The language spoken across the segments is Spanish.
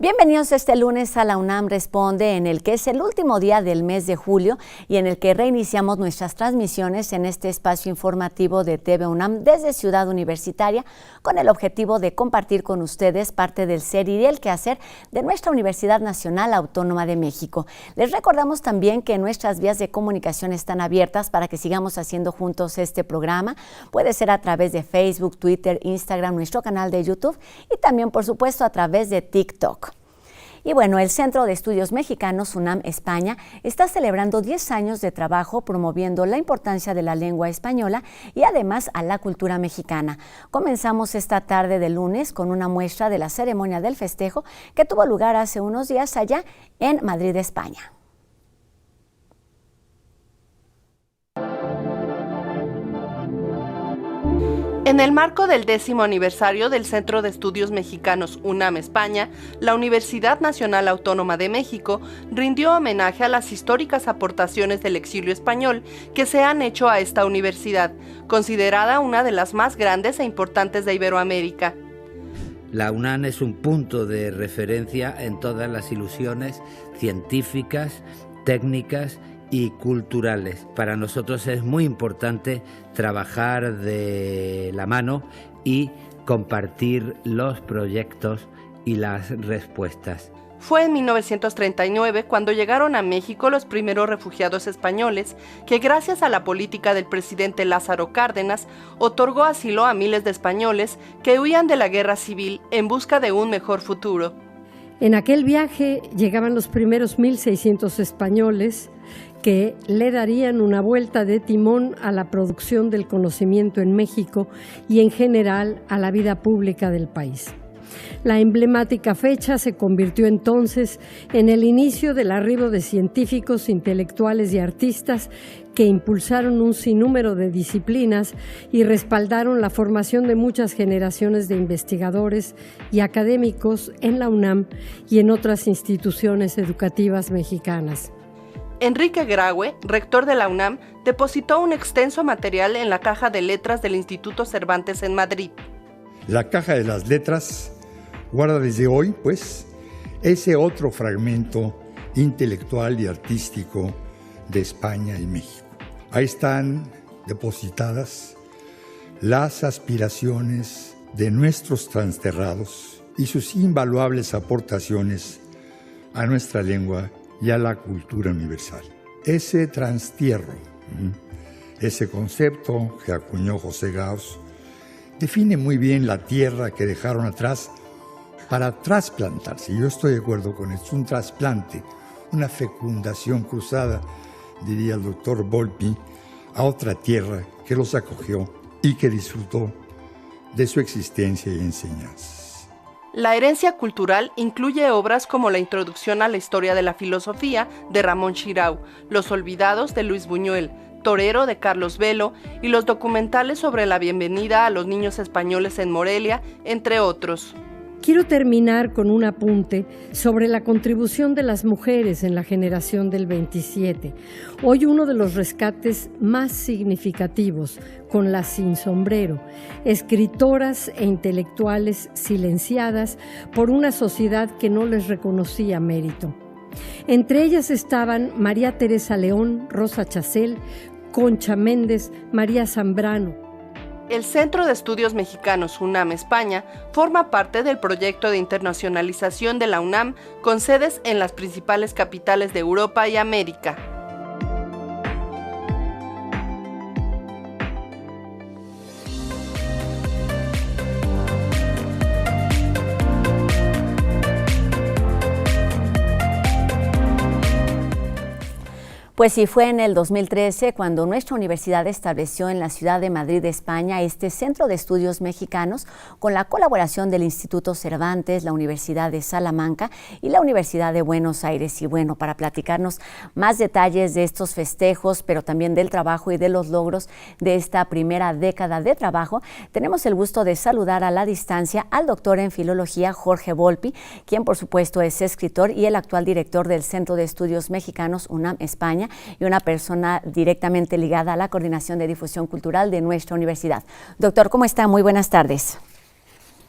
Bienvenidos este lunes a La UNAM Responde, en el que es el último día del mes de julio y en el que reiniciamos nuestras transmisiones en este espacio informativo de TV UNAM desde Ciudad Universitaria, con el objetivo de compartir con ustedes parte del ser y del quehacer de nuestra Universidad Nacional Autónoma de México. Les recordamos también que nuestras vías de comunicación están abiertas para que sigamos haciendo juntos este programa. Puede ser a través de Facebook, Twitter, Instagram, nuestro canal de YouTube y también, por supuesto, a través de TikTok. Y bueno, el Centro de Estudios Mexicanos UNAM España está celebrando 10 años de trabajo promoviendo la importancia de la lengua española y además a la cultura mexicana. Comenzamos esta tarde de lunes con una muestra de la ceremonia del festejo que tuvo lugar hace unos días allá en Madrid, España. En el marco del 10º aniversario del Centro de Estudios Mexicanos UNAM España, la Universidad Nacional Autónoma de México rindió homenaje a las históricas aportaciones del exilio español que se han hecho a esta universidad, considerada una de las más grandes e importantes de Iberoamérica. La UNAM es un punto de referencia en todas las ilusiones científicas, técnicas y culturales. Para nosotros es muy importante trabajar de la mano y compartir los proyectos y las respuestas. Fue en 1939 cuando llegaron a México los primeros refugiados españoles que, gracias a la política del presidente Lázaro Cárdenas, otorgó asilo a miles de españoles que huían de la guerra civil en busca de un mejor futuro. En aquel viaje llegaban los primeros 1.600 españoles que le darían una vuelta de timón a la producción del conocimiento en México y en general a la vida pública del país. La emblemática fecha se convirtió entonces en el inicio del arribo de científicos, intelectuales y artistas que impulsaron un sinnúmero de disciplinas y respaldaron la formación de muchas generaciones de investigadores y académicos en la UNAM y en otras instituciones educativas mexicanas. Enrique Graue, rector de la UNAM, depositó un extenso material en la Caja de Letras del Instituto Cervantes en Madrid. La Caja de las Letras guarda desde hoy, pues, ese otro fragmento intelectual y artístico de España y México. Ahí están depositadas las aspiraciones de nuestros transterrados y sus invaluables aportaciones a nuestra lengua y a la cultura universal. Ese transtierro, ese concepto que acuñó José Gauss, define muy bien la tierra que dejaron atrás para trasplantarse. Yo estoy de acuerdo con esto, un trasplante, una fecundación cruzada, diría el doctor Volpi, a otra tierra que los acogió y que disfrutó de su existencia y enseñanzas. La herencia cultural incluye obras como La Introducción a la Historia de la Filosofía de Ramón Xirau, Los Olvidados de Luis Buñuel, Torero de Carlos Velo y los documentales sobre la bienvenida a los niños españoles en Morelia, entre otros. Quiero terminar con un apunte sobre la contribución de las mujeres en la generación del 27. Hoy uno de los rescates más significativos, con las sin sombrero, escritoras e intelectuales silenciadas por una sociedad que no les reconocía mérito. Entre ellas estaban María Teresa León, Rosa Chacel, Concha Méndez, María Zambrano. El Centro de Estudios Mexicanos UNAM España forma parte del proyecto de internacionalización de la UNAM con sedes en las principales capitales de Europa y América. Pues sí, fue en el 2013 cuando nuestra universidad estableció en la ciudad de Madrid, España, este Centro de Estudios Mexicanos con la colaboración del Instituto Cervantes, la Universidad de Salamanca y la Universidad de Buenos Aires. Y bueno, para platicarnos más detalles de estos festejos, pero también del trabajo y de los logros de esta primera década de trabajo, tenemos el gusto de saludar a la distancia al doctor en Filología Jorge Volpi, quien por supuesto es escritor y el actual director del Centro de Estudios Mexicanos UNAM España, y una persona directamente ligada a la Coordinación de Difusión Cultural de nuestra universidad. Doctor, ¿cómo está? Muy buenas tardes.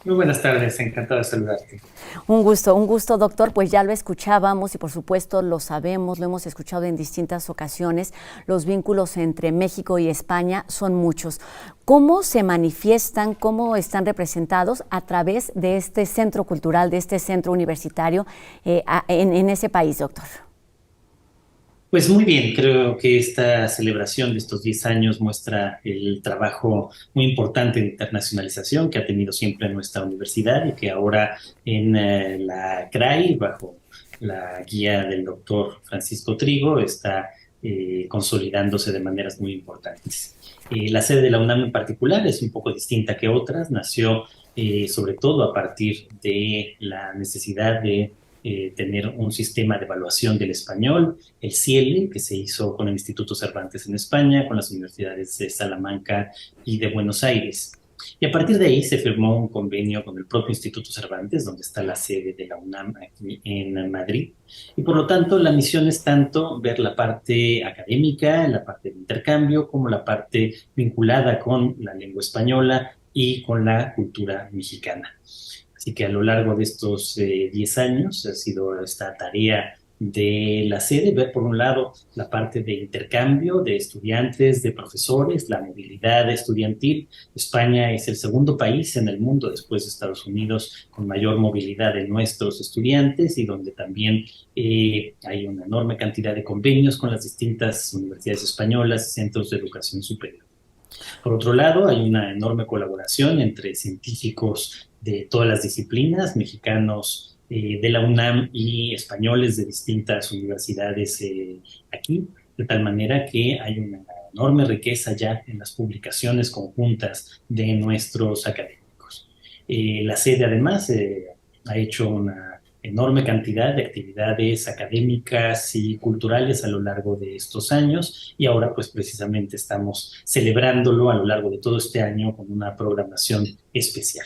Muy buenas tardes, encantado de saludarte. Un gusto, doctor. Pues ya lo escuchábamos y por supuesto lo sabemos, lo hemos escuchado en distintas ocasiones. Los vínculos entre México y España son muchos. ¿Cómo se manifiestan, cómo están representados a través de este centro cultural, de este centro universitario en ese país, doctor? Pues muy bien, creo que esta celebración de estos 10 años muestra el trabajo muy importante de internacionalización que ha tenido siempre nuestra universidad y que ahora en la CRAI, bajo la guía del doctor Francisco Trigo, está consolidándose de maneras muy importantes. La sede de la UNAM en particular es un poco distinta que otras, nació sobre todo a partir de la necesidad de tener un sistema de evaluación del español, el CIELE, que se hizo con el Instituto Cervantes en España, con las universidades de Salamanca y de Buenos Aires. Y a partir de ahí se firmó un convenio con el propio Instituto Cervantes, donde está la sede de la UNAM aquí en Madrid. Y por lo tanto, la misión es tanto ver la parte académica, la parte de intercambio, como la parte vinculada con la lengua española y con la cultura mexicana. Así que a lo largo de estos 10 años ha sido esta tarea de la sede, ver por un lado la parte de intercambio de estudiantes, de profesores, la movilidad estudiantil. España es el segundo país en el mundo, después de Estados Unidos, con mayor movilidad de nuestros estudiantes y donde también hay una enorme cantidad de convenios con las distintas universidades españolas y centros de educación superior. Por otro lado, hay una enorme colaboración entre científicos de todas las disciplinas, mexicanos de la UNAM y españoles de distintas universidades aquí, de tal manera que hay una enorme riqueza ya en las publicaciones conjuntas de nuestros académicos. La sede además ha hecho una enorme cantidad de actividades académicas y culturales a lo largo de estos años y ahora pues precisamente estamos celebrándolo a lo largo de todo este año con una programación especial.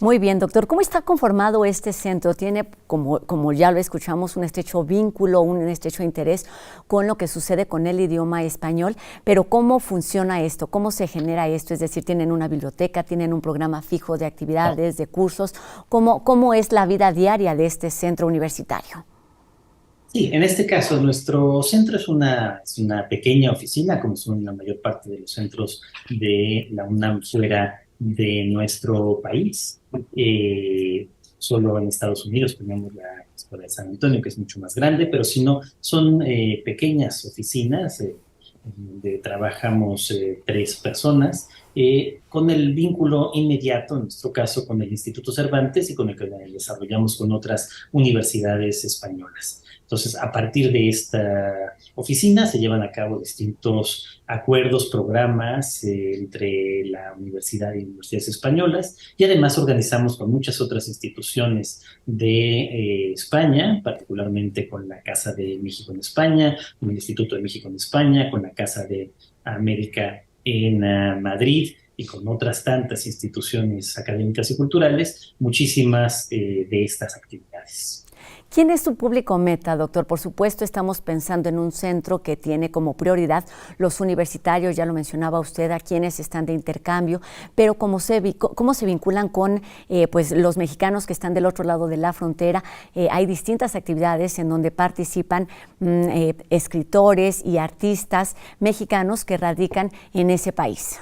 Muy bien, doctor. ¿Cómo está conformado este centro? Tiene, como ya lo escuchamos, un estrecho vínculo, un estrecho interés con lo que sucede con el idioma español, pero ¿cómo funciona esto? ¿Cómo se genera esto? Es decir, ¿tienen una biblioteca? ¿Tienen un programa fijo de actividades, de cursos? ¿Cómo es la vida diaria de este centro universitario? Sí, en este caso nuestro centro es una pequeña oficina, como son la mayor parte de los centros de la UNAM fuera de nuestro país. Solo en Estados Unidos tenemos la Escuela de San Antonio, que es mucho más grande, pero si no, son pequeñas oficinas donde trabajamos 3 personas, con el vínculo inmediato, en nuestro caso, con el Instituto Cervantes y con el que desarrollamos con otras universidades españolas. Entonces, a partir de esta oficina se llevan a cabo distintos acuerdos, programas entre la universidad y universidades españolas y además organizamos con muchas otras instituciones de España, particularmente con la Casa de México en España, con el Instituto de México en España, con la Casa de América en Madrid y con otras tantas instituciones académicas y culturales, muchísimas de estas actividades. ¿Quién es su público meta, doctor? Por supuesto, estamos pensando en un centro que tiene como prioridad los universitarios, ya lo mencionaba usted, a quienes están de intercambio, pero ¿cómo se vinculan con pues los mexicanos que están del otro lado de la frontera? Hay distintas actividades en donde participan escritores y artistas mexicanos que radican en ese país.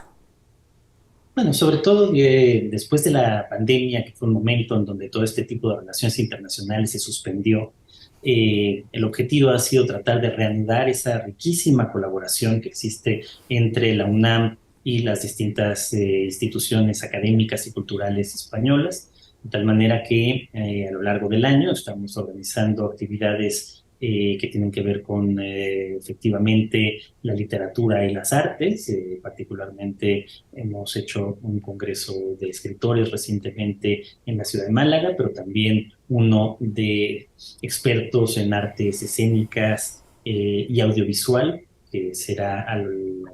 Bueno, sobre todo después de la pandemia, que fue un momento en donde todo este tipo de relaciones internacionales se suspendió, el objetivo ha sido tratar de reanudar esa riquísima colaboración que existe entre la UNAM y las distintas instituciones académicas y culturales españolas, de tal manera que a lo largo del año estamos organizando actividades que tienen que ver con efectivamente la literatura y las artes. Particularmente hemos hecho un congreso de escritores recientemente en la ciudad de Málaga, pero también uno de expertos en artes escénicas y audiovisual, que será al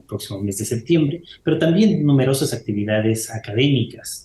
próximo mes de septiembre, pero también numerosas actividades académicas.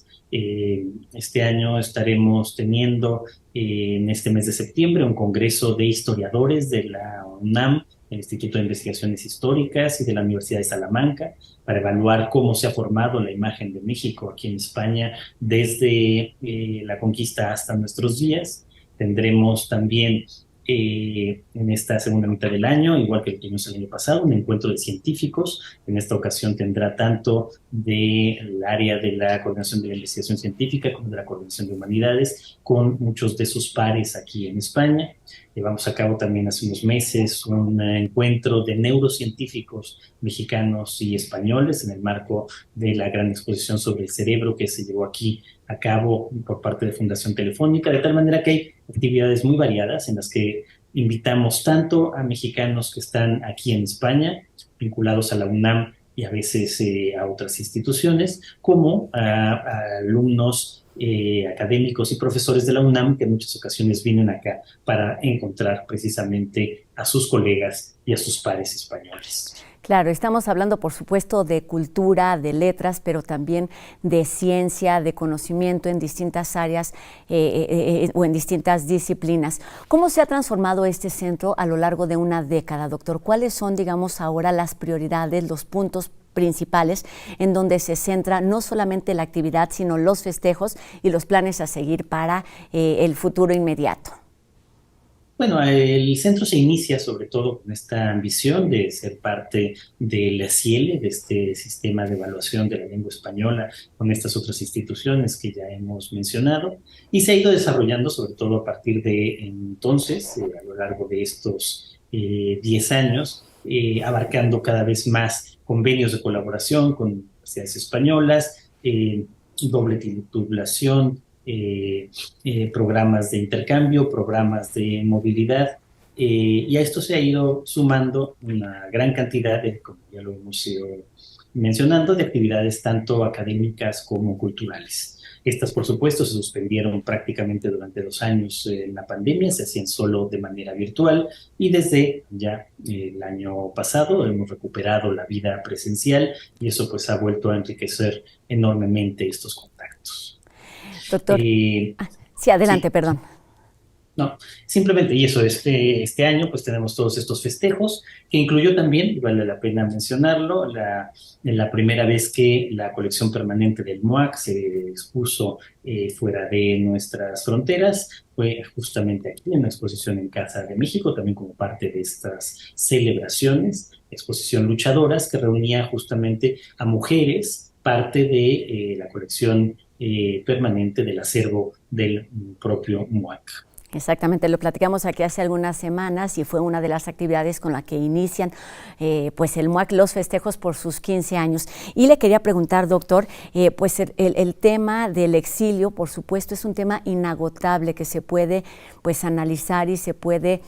Este año estaremos teniendo en este mes de septiembre un congreso de historiadores de la UNAM del Instituto de Investigaciones Históricas y de la Universidad de Salamanca, para evaluar cómo se ha formado la imagen de México aquí en España desde la conquista hasta nuestros días. Tendremos también en esta segunda mitad del año, igual que lo tuvimos el año pasado, un encuentro de científicos. En esta ocasión tendrá tanto del área de la coordinación de la investigación científica como de la coordinación de humanidades, con muchos de sus pares aquí en España. Llevamos a cabo también hace unos meses un encuentro de neurocientíficos mexicanos y españoles en el marco de la gran exposición sobre el cerebro que se llevó aquí a cabo por parte de Fundación Telefónica, de tal manera que hay actividades muy variadas en las que invitamos tanto a mexicanos que están aquí en España, vinculados a la UNAM y a veces a otras instituciones, como a alumnos académicos y profesores de la UNAM que en muchas ocasiones vienen acá para encontrar precisamente a sus colegas y a sus pares españoles. Claro, estamos hablando, por supuesto, de cultura, de letras, pero también de ciencia, de conocimiento en distintas áreas o en distintas disciplinas. ¿Cómo se ha transformado este centro a lo largo de una década, doctor? ¿Cuáles son, digamos, ahora las prioridades, los puntos principales en donde se centra no solamente la actividad, sino los festejos y los planes a seguir para el futuro inmediato? Bueno, el centro se inicia sobre todo con esta ambición de ser parte del CIELE, de este sistema de evaluación de la lengua española, con estas otras instituciones que ya hemos mencionado, y se ha ido desarrollando sobre todo a partir de entonces, a lo largo de estos 10 años, abarcando cada vez más convenios de colaboración con universidades españolas, doble titulación, programas de intercambio, programas de movilidad, y a esto se ha ido sumando una gran cantidad de, como ya lo hemos ido mencionando, de actividades tanto académicas como culturales. Estas, por supuesto, se suspendieron prácticamente durante 2 años en la pandemia, se hacían solo de manera virtual, y desde ya el año pasado hemos recuperado la vida presencial, y eso pues ha vuelto a enriquecer enormemente estos contactos. Doctor, sí, adelante, sí. Perdón. No, simplemente, y eso, este año pues tenemos todos estos festejos, que incluyó también, y vale la pena mencionarlo, la primera vez que la colección permanente del MUAC se expuso fuera de nuestras fronteras, fue justamente aquí, en una exposición en Casa de México, también como parte de estas celebraciones, exposición Luchadoras, que reunía justamente a mujeres, parte de la colección permanente del acervo del propio MUAC. Exactamente, lo platicamos aquí hace algunas semanas y fue una de las actividades con la que inician pues el MUAC los festejos por sus 15 años. Y le quería preguntar, doctor, pues el tema del exilio, por supuesto, es un tema inagotable que se puede pues analizar y se puede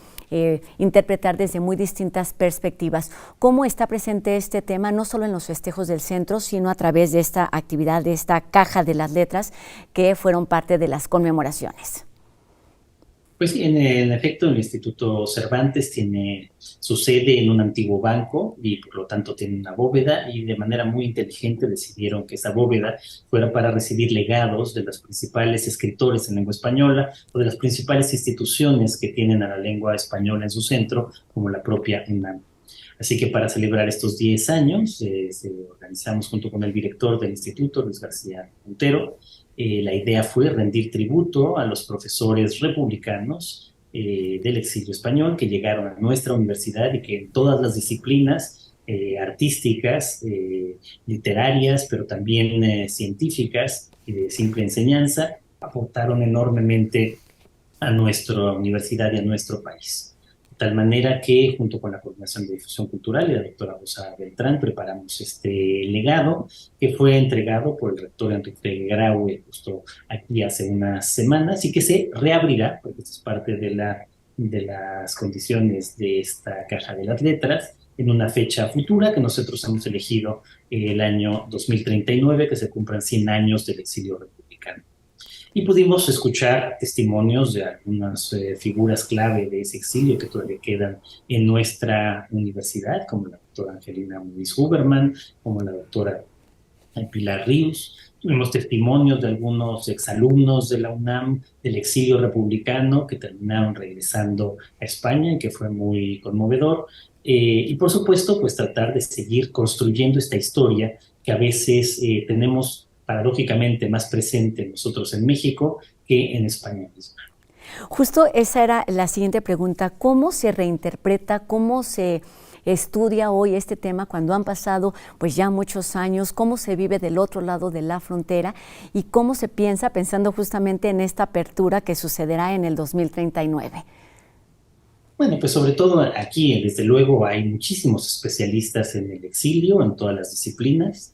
interpretar desde muy distintas perspectivas. ¿Cómo está presente este tema, no solo en los festejos del centro, sino a través de esta actividad, de esta caja de las letras que fueron parte de las conmemoraciones? Pues sí, en efecto, el Instituto Cervantes tiene su sede en un antiguo banco y por lo tanto tiene una bóveda, y de manera muy inteligente decidieron que esa bóveda fuera para recibir legados de los principales escritores en lengua española o de las principales instituciones que tienen a la lengua española en su centro, como la propia UNAM. Así que para celebrar estos 10 años, organizamos junto con el director del instituto, Luis García Montero. La idea fue rendir tributo a los profesores republicanos del exilio español que llegaron a nuestra universidad y que en todas las disciplinas artísticas, literarias, pero también científicas y de simple enseñanza, aportaron enormemente a nuestra universidad y a nuestro país. De tal manera que, junto con la Coordinación de Difusión Cultural y la doctora Rosa Beltrán, preparamos este legado que fue entregado por el rector Enrique Graue justo aquí hace unas semanas y que se reabrirá, porque esto es parte de las condiciones de esta caja de las letras, en una fecha futura que nosotros hemos elegido el año 2039, que se cumplan 100 años del exilio republicano. Y pudimos escuchar testimonios de algunas figuras clave de ese exilio que todavía quedan en nuestra universidad, como la doctora Angelina Muniz Huberman, como la doctora Pilar Ríos. Tuvimos testimonios de algunos exalumnos de la UNAM del exilio republicano que terminaron regresando a España y que fue muy conmovedor. Y por supuesto, pues tratar de seguir construyendo esta historia que a veces tenemos paradójicamente más presente nosotros en México que en España misma. Justo esa era la siguiente pregunta. ¿Cómo se reinterpreta, cómo se estudia hoy este tema cuando han pasado pues ya muchos años? ¿Cómo se vive del otro lado de la frontera? ¿Y cómo se piensa pensando justamente en esta apertura que sucederá en el 2039? Bueno, pues sobre todo aquí, desde luego, hay muchísimos especialistas en el exilio, en todas las disciplinas,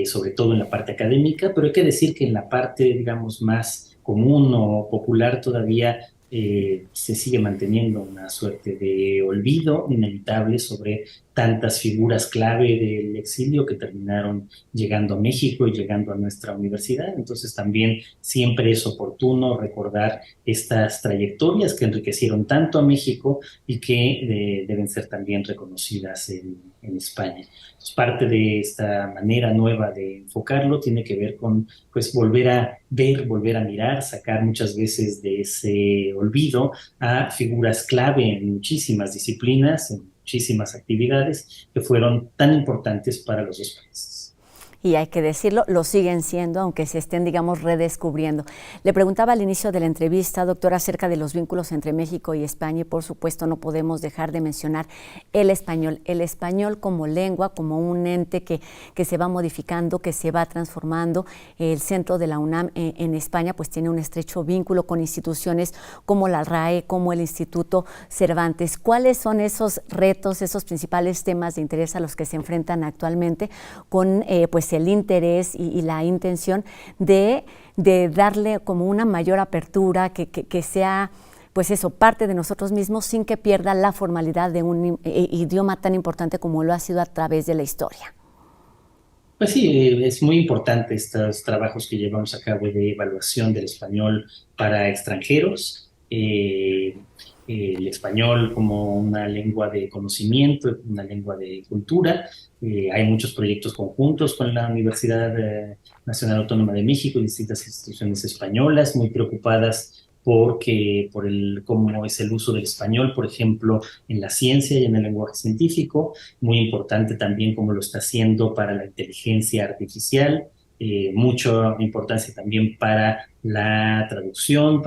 sobre todo en la parte académica, pero hay que decir que en la parte, digamos, más común o popular todavía se sigue manteniendo una suerte de olvido inevitable sobre tantas figuras clave del exilio que terminaron llegando a México y llegando a nuestra universidad. Entonces también siempre es oportuno recordar estas trayectorias que enriquecieron tanto a México y que deben ser también reconocidas en España. Entonces, parte de esta manera nueva de enfocarlo tiene que ver con pues volver a ver, volver a mirar, sacar muchas veces de ese olvido a figuras clave en muchísimas disciplinas, en muchísimas actividades que fueron tan importantes para los dos países. Y hay que decirlo, lo siguen siendo, aunque se estén, digamos, redescubriendo. Le preguntaba al inicio de la entrevista, doctor, acerca de los vínculos entre México y España, y por supuesto no podemos dejar de mencionar el español como lengua, como un ente que se va modificando, que se va transformando. El centro de la UNAM en España pues tiene un estrecho vínculo con instituciones como la RAE, como el Instituto Cervantes. ¿Cuáles son esos retos, esos principales temas de interés a los que se enfrentan actualmente con pues el interés y la intención de darle como una mayor apertura, que sea pues eso, parte de nosotros mismos sin que pierda la formalidad de un idioma tan importante como lo ha sido a través de la historia? Pues sí, es muy importante estos trabajos que llevamos a cabo de evaluación del español para extranjeros. El español como una lengua de conocimiento, una lengua de cultura. Hay muchos proyectos conjuntos con la Universidad Nacional Autónoma de México y distintas instituciones españolas muy preocupadas por cómo es el uso del español, por ejemplo, en la ciencia y en el lenguaje científico. Muy importante también cómo lo está haciendo para la inteligencia artificial. Mucha importancia también para la traducción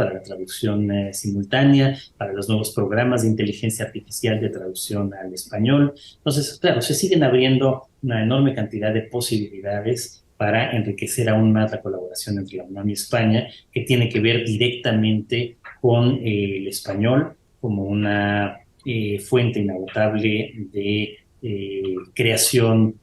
simultánea, para los nuevos programas de inteligencia artificial de traducción al español. Entonces, claro, se siguen abriendo una enorme cantidad de posibilidades para enriquecer aún más la colaboración entre la UNAM y España, que tiene que ver directamente con el español como una fuente inagotable de creación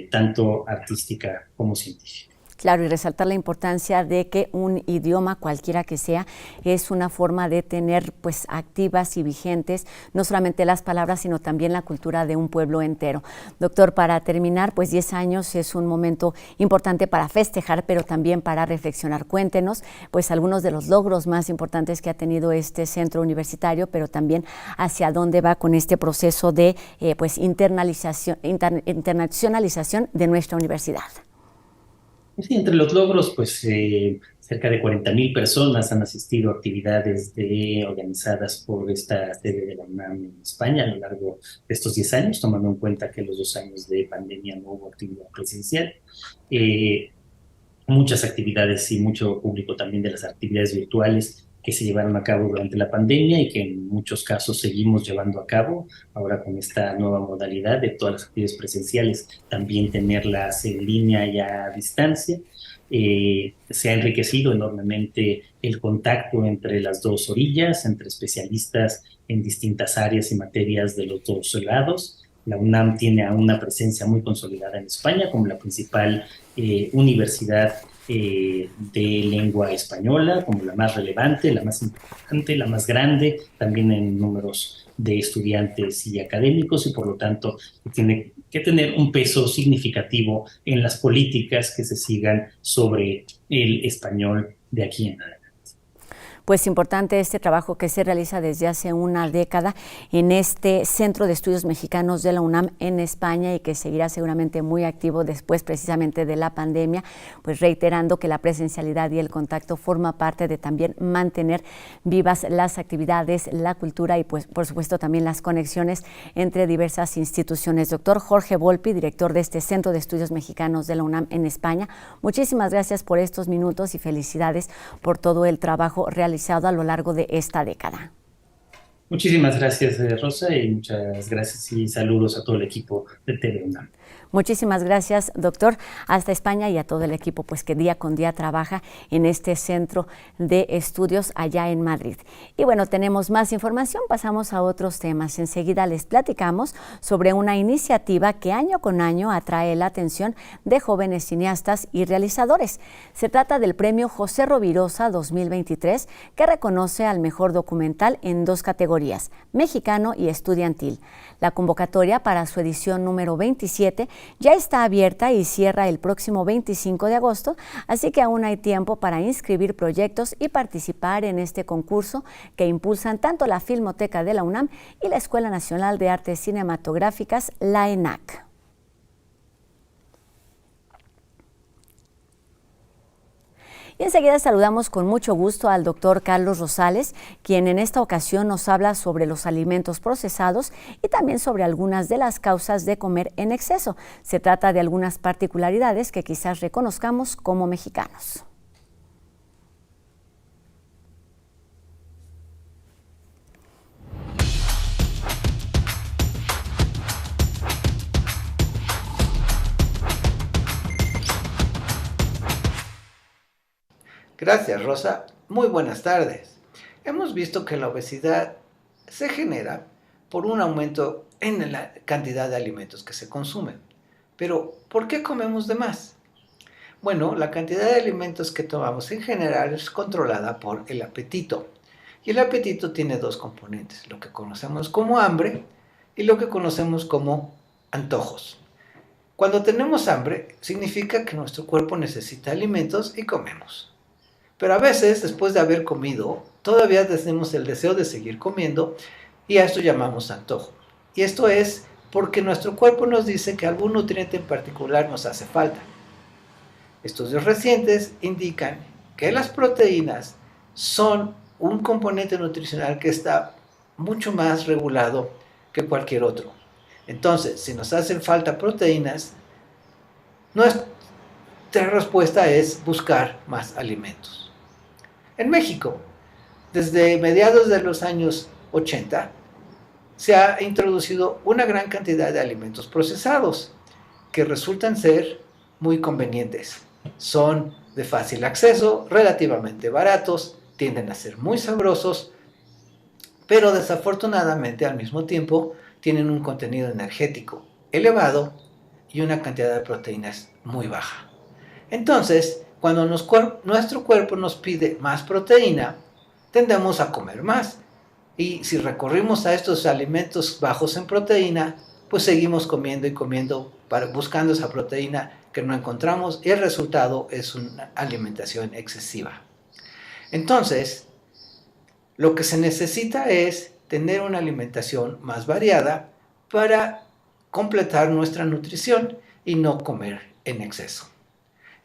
tanto artística como científica. Claro, y resaltar la importancia de que un idioma, cualquiera que sea, es una forma de tener pues activas y vigentes no solamente las palabras, sino también la cultura de un pueblo entero. Doctor, para terminar, pues 10 años es un momento importante para festejar, pero también para reflexionar. Cuéntenos pues algunos de los logros más importantes que ha tenido este centro universitario, pero también hacia dónde va con este proceso de pues internacionalización de nuestra universidad. Sí, entre los logros, pues cerca de 40,000 personas han asistido a actividades organizadas por esta sede de la UNAM en España a lo largo de estos 10 años, tomando en cuenta que los 2 años de pandemia no hubo actividad presencial. Muchas actividades y mucho público también de las actividades virtuales que se llevaron a cabo durante la pandemia y que en muchos casos seguimos llevando a cabo ahora con esta nueva modalidad de todas las actividades presenciales, también tenerlas en línea y a distancia. Se ha enriquecido enormemente el contacto entre las dos orillas, entre especialistas en distintas áreas y materias de los dos lados. La UNAM tiene una presencia muy consolidada en España como la principal universidad de lengua española, como la más relevante, la más importante, la más grande, también en números de estudiantes y académicos, y por lo tanto tiene que tener un peso significativo en las políticas que se sigan sobre el español de aquí en adelante. pues importante este trabajo que se realiza desde hace una década en este Centro de Estudios Mexicanos de la UNAM en España y que seguirá seguramente muy activo después precisamente de la pandemia, pues reiterando que la presencialidad y el contacto forma parte de también mantener vivas las actividades, la cultura y pues por supuesto también las conexiones entre diversas instituciones. Doctor Jorge Volpi, director de este Centro de Estudios Mexicanos de la UNAM en España, muchísimas gracias por estos minutos y felicidades por todo el trabajo realizado a lo largo de esta década. Muchísimas gracias, Rosa, y muchas gracias y saludos a todo el equipo de TV UNAM. Muchísimas gracias, doctor, hasta España y a todo el equipo pues que día con día trabaja en este centro de estudios allá en Madrid. Y bueno, tenemos más información, pasamos a otros temas. Enseguida les platicamos sobre una iniciativa que año con año atrae la atención de jóvenes cineastas y realizadores. Se trata del Premio José Rovirosa 2023, que reconoce al mejor documental en 2 categorías, mexicano y estudiantil. La convocatoria para su edición número 27 ya está abierta y cierra el próximo 25 de agosto, así que aún hay tiempo para inscribir proyectos y participar en este concurso que impulsan tanto la Filmoteca de la UNAM y la Escuela Nacional de Artes Cinematográficas, la ENAC. Y enseguida saludamos con mucho gusto al doctor Carlos Rosales, quien en esta ocasión nos habla sobre los alimentos procesados y también sobre algunas de las causas de comer en exceso. Se trata de algunas particularidades que quizás reconozcamos como mexicanos. Gracias, Rosa. Muy buenas tardes. Hemos visto que la obesidad se genera por un aumento en la cantidad de alimentos que se consumen. Pero, ¿por qué comemos de más? Bueno, la cantidad de alimentos que tomamos en general es controlada por el apetito. Y el apetito tiene 2 componentes, lo que conocemos como hambre y lo que conocemos como antojos. Cuando tenemos hambre, significa que nuestro cuerpo necesita alimentos y comemos. Pero a veces, después de haber comido, todavía tenemos el deseo de seguir comiendo y a esto llamamos antojo. Y esto es porque nuestro cuerpo nos dice que algún nutriente en particular nos hace falta. Estudios recientes indican que las proteínas son un componente nutricional que está mucho más regulado que cualquier otro. Entonces, si nos hacen falta proteínas, nuestra respuesta es buscar más alimentos. En México, desde mediados de los años 80, se ha introducido una gran cantidad de alimentos procesados que resultan ser muy convenientes. Son de fácil acceso, relativamente baratos, tienden a ser muy sabrosos, pero desafortunadamente al mismo tiempo tienen un contenido energético elevado y una cantidad de proteínas muy baja. Entonces, cuando nuestro cuerpo nos pide más proteína, tendemos a comer más. Y si recurrimos a estos alimentos bajos en proteína, pues seguimos comiendo y comiendo buscando esa proteína que no encontramos y el resultado es una alimentación excesiva. Entonces, lo que se necesita es tener una alimentación más variada para completar nuestra nutrición y no comer en exceso.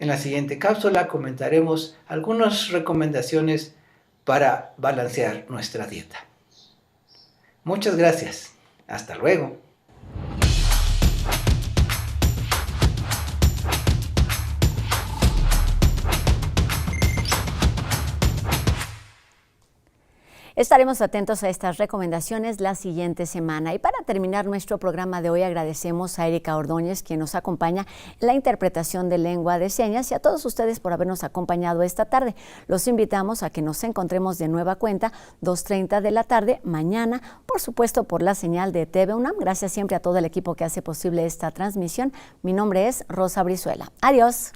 En la siguiente cápsula comentaremos algunas recomendaciones para balancear nuestra dieta. Muchas gracias. Hasta luego. Estaremos atentos a estas recomendaciones la siguiente semana. Y para terminar nuestro programa de hoy, agradecemos a Erika Ordóñez, quien nos acompaña en la interpretación de lengua de señas, y a todos ustedes por habernos acompañado esta tarde. Los invitamos a que nos encontremos de nueva cuenta 2:30 de la tarde mañana, por supuesto por la señal de TV UNAM. Gracias siempre a todo el equipo que hace posible esta transmisión. Mi nombre es Rosa Brizuela. Adiós.